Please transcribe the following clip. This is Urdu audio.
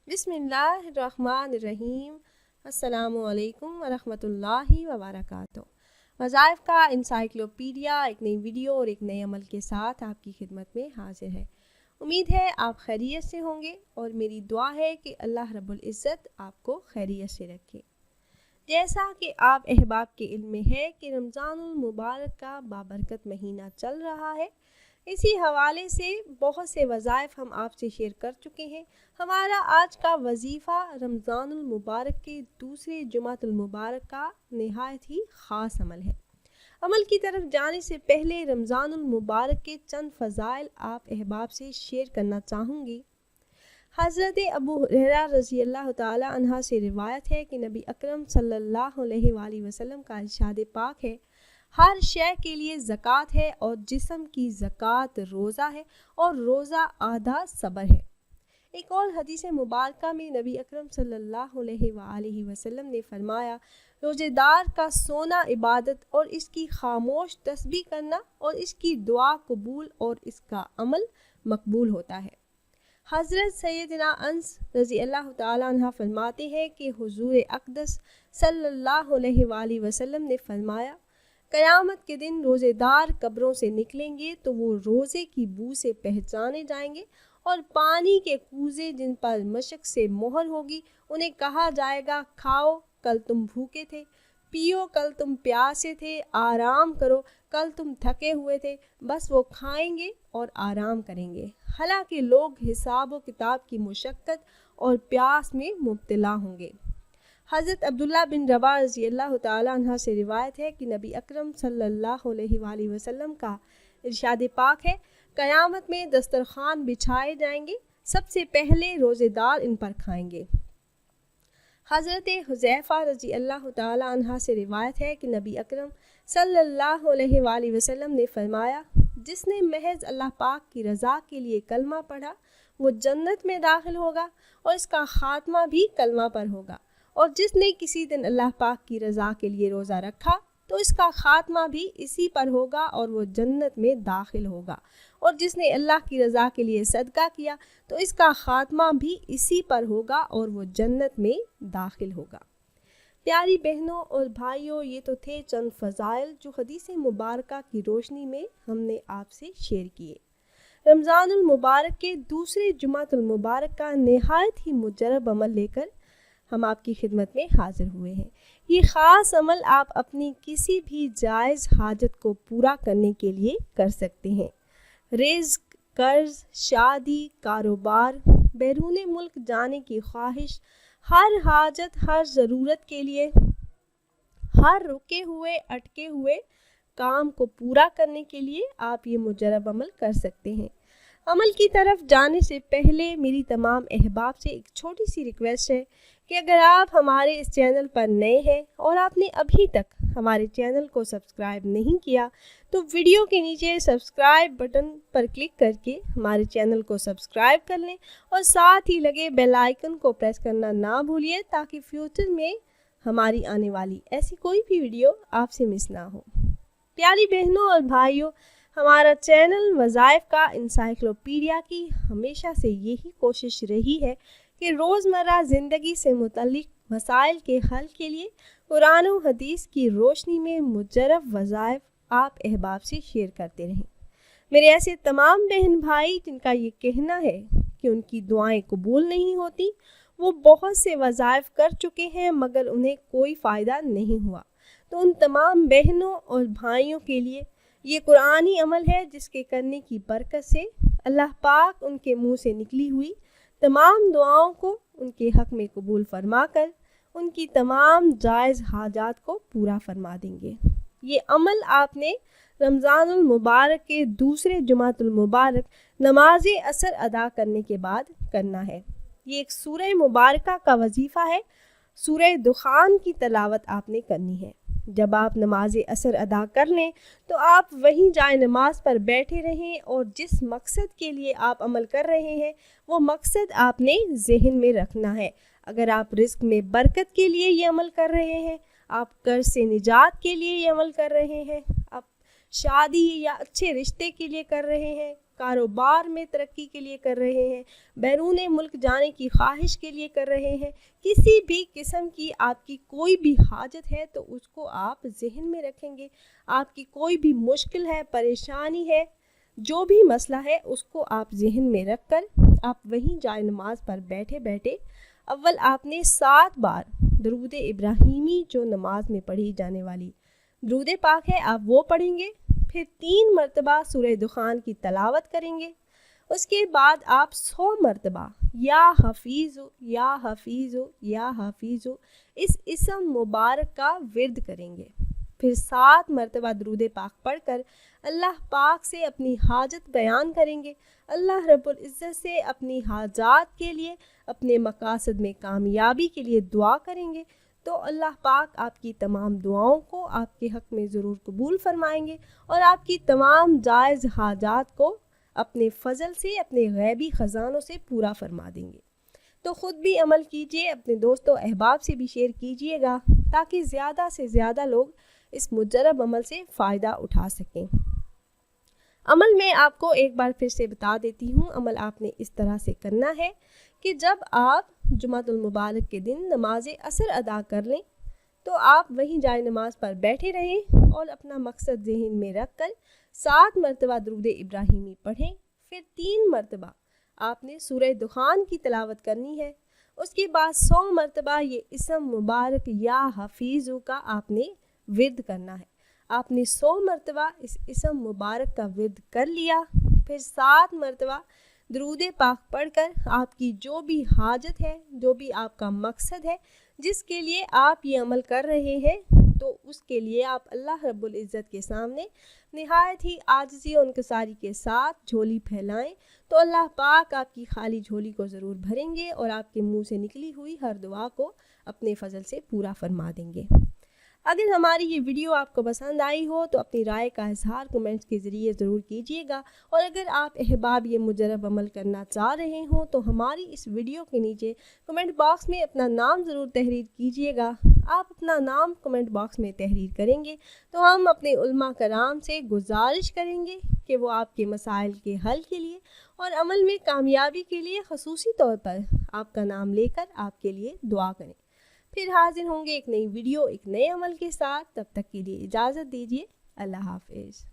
بسم اللہ الرحمن الرحیم۔ السلام علیکم ورحمۃ اللہ وبرکاتہ۔ وظائف کا انسائکلوپیڈیا ایک نئی ویڈیو اور ایک نئے عمل کے ساتھ آپ کی خدمت میں حاضر ہے۔ امید ہے آپ خیریت سے ہوں گے اور میری دعا ہے کہ اللہ رب العزت آپ کو خیریت سے رکھے۔ جیسا کہ آپ احباب کے علم میں ہے کہ رمضان المبارک کا بابرکت مہینہ چل رہا ہے، اسی حوالے سے بہت سے وظائف ہم آپ سے شیئر کر چکے ہیں۔ ہمارا آج کا وظیفہ رمضان المبارک کے دوسرے جمعہ المبارک کا نہایت ہی خاص عمل ہے۔ عمل کی طرف جانے سے پہلے رمضان المبارک کے چند فضائل آپ احباب سے شیئر کرنا چاہوں گی۔ حضرت ابو ہریرہ رضی اللہ تعالی عنہ سے روایت ہے کہ نبی اکرم صلی اللہ علیہ وآلہ وسلم کا ارشاد پاک ہے، ہر شے کے لیے زکوٰۃ ہے اور جسم کی زکوٰۃ روزہ ہے اور روزہ آدھا صبر ہے۔ ایک اور حدیث مبارکہ میں نبی اکرم صلی اللہ علیہ وآلہ وسلم نے فرمایا، روزے دار کا سونا عبادت اور اس کی خاموش تسبیح کرنا اور اس کی دعا قبول اور اس کا عمل مقبول ہوتا ہے۔ حضرت سیدنا انس رضی اللہ تعالیٰ عنہ فرماتے ہیں کہ حضور اقدس صلی اللہ علیہ وآلہ وسلم نے فرمایا، قیامت کے دن روزے دار قبروں سے نکلیں گے تو وہ روزے کی بو سے پہچانے جائیں گے، اور پانی کے کوزے جن پر مشک سے مہر ہوگی انہیں کہا جائے گا، کھاؤ کل تم بھوکے تھے، پیو کل تم پیاسے تھے، آرام کرو کل تم تھکے ہوئے تھے۔ بس وہ کھائیں گے اور آرام کریں گے، حالانکہ لوگ حساب و کتاب کی مشقت اور پیاس میں مبتلا ہوں گے۔ حضرت عبداللہ بن رواحہ رضی اللہ تعالیٰ عنہ سے روایت ہے کہ نبی اکرم صلی اللہ علیہ وآلہ وسلم کا ارشاد پاک ہے، قیامت میں دسترخوان بچھائے جائیں گے، سب سے پہلے روزے دار ان پر کھائیں گے۔ حضرت حذیفہ رضی اللہ تعالیٰ عنہ سے روایت ہے کہ نبی اکرم صلی اللہ علیہ وآلہ وسلم نے فرمایا، جس نے محض اللہ پاک کی رضا کے لیے کلمہ پڑھا وہ جنت میں داخل ہوگا اور اس کا خاتمہ بھی کلمہ پر ہوگا، اور جس نے کسی دن اللہ پاک کی رضا کے لیے روزہ رکھا تو اس کا خاتمہ بھی اسی پر ہوگا اور وہ جنت میں داخل ہوگا، اور جس نے اللہ کی رضا کے لیے صدقہ کیا تو اس کا خاتمہ بھی اسی پر ہوگا اور وہ جنت میں داخل ہوگا۔ پیاری بہنوں اور بھائیوں، یہ تو تھے چند فضائل جو حدیث مبارکہ کی روشنی میں ہم نے آپ سے شیئر کیے۔ رمضان المبارک کے دوسرے جمعہ المبارک کا نہایت ہی مجرب عمل لے کر ہم آپ کی خدمت میں حاضر ہوئے ہیں۔ یہ خاص عمل آپ اپنی کسی بھی جائز حاجت کو پورا کرنے کے لیے کر سکتے ہیں۔ رزق، قرض، شادی، کاروبار، بیرون ملک جانے کی خواہش، ہر حاجت، ہر ضرورت کے لیے، ہر رکے ہوئے اٹکے ہوئے کام کو پورا کرنے کے لیے آپ یہ مجرب عمل کر سکتے ہیں۔ عمل کی طرف جانے سے پہلے میری تمام احباب سے ایک چھوٹی سی ریکویسٹ ہے کہ اگر آپ ہمارے اس چینل پر نئے ہیں اور آپ نے ابھی تک ہمارے چینل کو سبسکرائب نہیں کیا تو ویڈیو کے نیچے سبسکرائب بٹن پر کلک کر کے ہمارے چینل کو سبسکرائب کر لیں اور ساتھ ہی لگے بیل آئیکن کو پریس کرنا نہ بھولیے تاکہ فیوچر میں ہماری آنے والی ایسی کوئی بھی ویڈیو آپ سے مس نہ ہو۔ پیاری بہنوں اور بھائیوں، ہمارا چینل وظائف کا انسائکلوپیڈیا کی ہمیشہ سے یہی کوشش رہی ہے کہ روزمرہ زندگی سے متعلق مسائل کے حل کے لیے قرآن و حدیث کی روشنی میں مجرب وظائف آپ احباب سے شیئر کرتے رہیں۔ میرے ایسے تمام بہن بھائی جن کا یہ کہنا ہے کہ ان کی دعائیں قبول نہیں ہوتی، وہ بہت سے وظائف کر چکے ہیں مگر انہیں کوئی فائدہ نہیں ہوا، تو ان تمام بہنوں اور بھائیوں کے لیے یہ قرآنی عمل ہے جس کے کرنے کی برکت سے اللہ پاک ان کے منہ سے نکلی ہوئی تمام دعاؤں کو ان کے حق میں قبول فرما کر ان کی تمام جائز حاجات کو پورا فرما دیں گے۔ یہ عمل آپ نے رمضان المبارک کے دوسرے جمعہ المبارک نماز اثر ادا کرنے کے بعد کرنا ہے۔ یہ ایک سورہ مبارکہ کا وظیفہ ہے۔ سورہ دخان کی تلاوت آپ نے کرنی ہے۔ جب آپ نماز اثر ادا کر لیں تو آپ وہیں جائے نماز پر بیٹھے رہیں اور جس مقصد کے لیے آپ عمل کر رہے ہیں وہ مقصد آپ نے ذہن میں رکھنا ہے۔ اگر آپ رزق میں برکت کے لیے یہ عمل کر رہے ہیں، آپ قرض سے نجات کے لیے یہ عمل کر رہے ہیں، آپ شادی یا اچھے رشتے کے لیے کر رہے ہیں، کاروبار میں ترقی کے لیے کر رہے ہیں، بیرون ملک جانے کی خواہش کے لیے کر رہے ہیں، کسی بھی قسم کی آپ کی کوئی بھی حاجت ہے تو اس کو آپ ذہن میں رکھیں گے. آپ کی کوئی بھی مشکل ہے، پریشانی ہے، جو بھی مسئلہ ہے اس کو آپ ذہن میں رکھ کر آپ وہیں جائے نماز پر بیٹھے بیٹھے اول آپ نے 7 بار درود ابراہیمی جو نماز میں پڑھی جانے والی درود پاک ہے آپ وہ پڑھیں گے. پھر 3 مرتبہ سورہ دخان کی تلاوت کریں گے. اس کے بعد آپ 100 مرتبہ یا حفیظ یا حفیظ یا حفیظ اس اسم مبارک کا ورد کریں گے. پھر 7 مرتبہ درود پاک پڑھ کر اللہ پاک سے اپنی حاجت بیان کریں گے. اللہ رب العزت سے اپنی حاجات کے لیے، اپنے مقاصد میں کامیابی کے لیے دعا کریں گے تو اللہ پاک آپ کی تمام دعاؤں کو آپ کے حق میں ضرور قبول فرمائیں گے اور آپ کی تمام جائز حاجات کو اپنے فضل سے، اپنے غیبی خزانوں سے پورا فرما دیں گے. تو خود بھی عمل کیجئے، اپنے دوست و احباب سے بھی شیئر کیجئے گا تاکہ زیادہ سے زیادہ لوگ اس مجرب عمل سے فائدہ اٹھا سکیں. عمل میں آپ کو ایک بار پھر سے بتا دیتی ہوں. عمل آپ نے اس طرح سے کرنا ہے کہ جب آپ جمعہ المبارک کے دن نماز اثر ادا کر لیں تو آپ وہیں جائے نماز پر بیٹھے رہیں اور اپنا مقصد ذہن میں رکھ کر 7 مرتبہ درود ابراہیمی پڑھیں. پھر 3 مرتبہ آپ نے سورہ دخان کی تلاوت کرنی ہے. اس کے بعد 100 مرتبہ یہ اسم مبارک یا حفیظ کا آپ نے ورد کرنا ہے. آپ نے 100 مرتبہ اس اسم مبارک کا ورد کر لیا. پھر 7 مرتبہ درود پاک پڑھ کر آپ کی جو بھی حاجت ہے، جو بھی آپ کا مقصد ہے، جس کے لیے آپ یہ عمل کر رہے ہیں، تو اس کے لیے آپ اللہ رب العزت کے سامنے نہایت ہی عاجزی و انکساری کے ساتھ جھولی پھیلائیں تو اللہ پاک آپ کی خالی جھولی کو ضرور بھریں گے اور آپ کے منہ سے نکلی ہوئی ہر دعا کو اپنے فضل سے پورا فرما دیں گے. اگر ہماری یہ ویڈیو آپ کو پسند آئی ہو تو اپنی رائے کا اظہار کمنٹس کے ذریعے ضرور کیجیے گا، اور اگر آپ احباب یہ مجرب عمل کرنا چاہ رہے ہوں تو ہماری اس ویڈیو کے نیچے کمنٹ باکس میں اپنا نام ضرور تحریر کیجیے گا. آپ اپنا نام کمنٹ باکس میں تحریر کریں گے تو ہم اپنے علماء کرام سے گزارش کریں گے کہ وہ آپ کے مسائل کے حل کے لیے اور عمل میں کامیابی کے لیے خصوصی طور پر آپ کا نام لے کر آپ کے لیے دعا کریں. پھر حاضر ہوں گے ایک نئی ویڈیو، ایک نئے عمل کے ساتھ. تب تک کے لیے اجازت دیجیے. اللہ حافظ.